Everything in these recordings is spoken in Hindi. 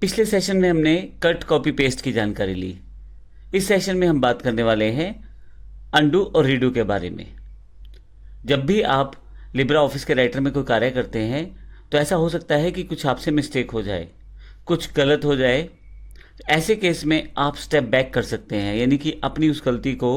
पिछले सेशन में हमने कट कॉपी पेस्ट की जानकारी ली। इस सेशन में हम बात करने वाले हैं अंडू और रीडू के बारे में। जब भी आप लिब्रा ऑफिस के राइटर में कोई कार्य करते हैं तो ऐसा हो सकता है कि कुछ आपसे मिस्टेक हो जाए, कुछ गलत हो जाए। ऐसे केस में आप स्टेप बैक कर सकते हैं, यानी कि अपनी उस गलती को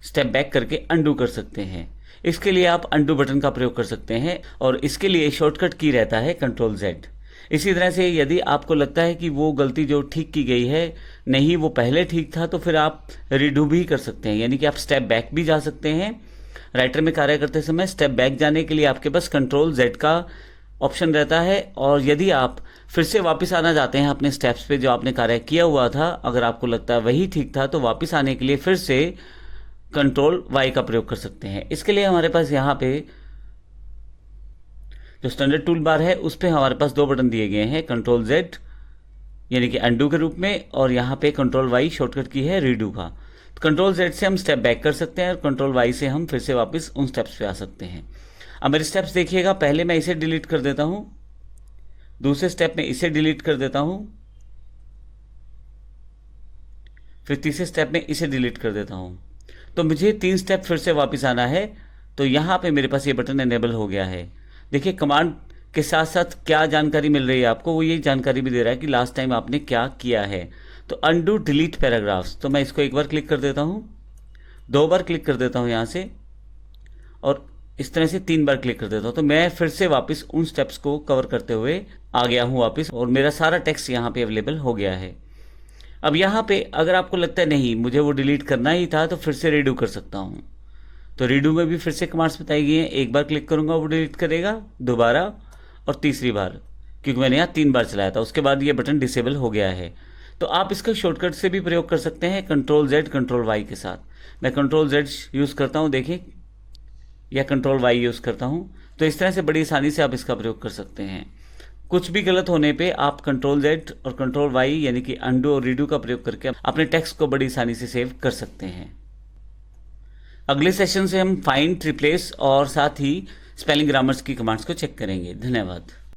स्टेप बैक करके अंडू कर सकते हैं। इसके लिए आप अंडू बटन का प्रयोग कर सकते हैं और इसके लिए शॉर्टकट की रहता है कंट्रोल जेड। इसी तरह से यदि आपको लगता है कि वो गलती जो ठीक की गई है नहीं, वो पहले ठीक था, तो फिर आप रीडू भी कर सकते हैं, यानी कि आप स्टेप बैक भी जा सकते हैं। राइटर में कार्य करते समय स्टेप बैक जाने के लिए आपके पास कंट्रोल जेड का ऑप्शन रहता है। और यदि आप फिर से वापस आना चाहते हैं अपने स्टेप्स पे जो आपने कार्य किया हुआ था, अगर आपको लगता है वही ठीक था, तो वापस आने के लिए फिर से कंट्रोल वाई का प्रयोग कर सकते हैं। इसके लिए हमारे पास यहाँ पे जो स्टैंडर्ड टूल बार है उस पर हमारे पास दो बटन दिए गए हैं, कंट्रोल जेड यानी कि अंडू के रूप में, और यहाँ पे कंट्रोल वाई शॉर्टकट की है रीडू का। तो कंट्रोल जेड से हम स्टेप बैक कर सकते हैं और कंट्रोल वाई से हम फिर से वापस उन स्टेप्स पे आ सकते हैं। अब मेरे स्टेप्स देखिएगा, पहले मैं इसे डिलीट कर देता हूँ, दूसरे स्टेप में इसे डिलीट कर देता हूँ, फिर तीसरे स्टेप में इसे डिलीट कर देता हूँ। तो मुझे 3 स्टेप फिर से वापस आना है। तो यहाँ पे मेरे पास ये बटन एनेबल हो गया है। देखिए कमांड के साथ साथ क्या जानकारी मिल रही है आपको, वो यही जानकारी भी दे रहा है कि लास्ट टाइम आपने क्या किया है। तो अंडू डिलीट पैराग्राफ्स, तो मैं इसको एक बार क्लिक कर देता हूँ, 2 बार क्लिक कर देता हूँ यहाँ से, और इस तरह से 3 बार क्लिक कर देता हूँ। तो मैं फिर से वापस उन स्टेप्स को कवर करते हुए आ गया हूँ वापस, और मेरा सारा टेक्स्ट यहाँ पे अवेलेबल हो गया है। अब यहाँ पे अगर आपको लगता है नहीं मुझे वो डिलीट करना ही था, तो फिर से रीडू कर सकता हूँ। तो रीडू में भी फिर से कमांड्स बताई गई हैं। एक बार क्लिक करूँगा वो डिलीट करेगा, दोबारा और तीसरी बार, क्योंकि मैंने यहाँ 3 बार चलाया था। उसके बाद ये बटन डिसेबल हो गया है। तो आप इसका शॉर्टकट से भी प्रयोग कर सकते हैं कंट्रोल जेड कंट्रोल वाई के साथ। मैं कंट्रोल जेड यूज़ करता हूँ देखिए, या कंट्रोल वाई यूज़ करता हूँ। तो इस तरह से बड़ी आसानी से आप इसका प्रयोग कर सकते हैं। कुछ भी गलत होने पे आप कंट्रोल जेड और कंट्रोल वाई यानी कि अंडू और रीडू का प्रयोग करके अपने टेक्स्ट को बड़ी आसानी से सेव कर सकते हैं। अगले सेशन से हम फाइंड, रिप्लेस और साथ ही स्पेलिंग ग्रामर्स की कमांड्स को चेक करेंगे। धन्यवाद।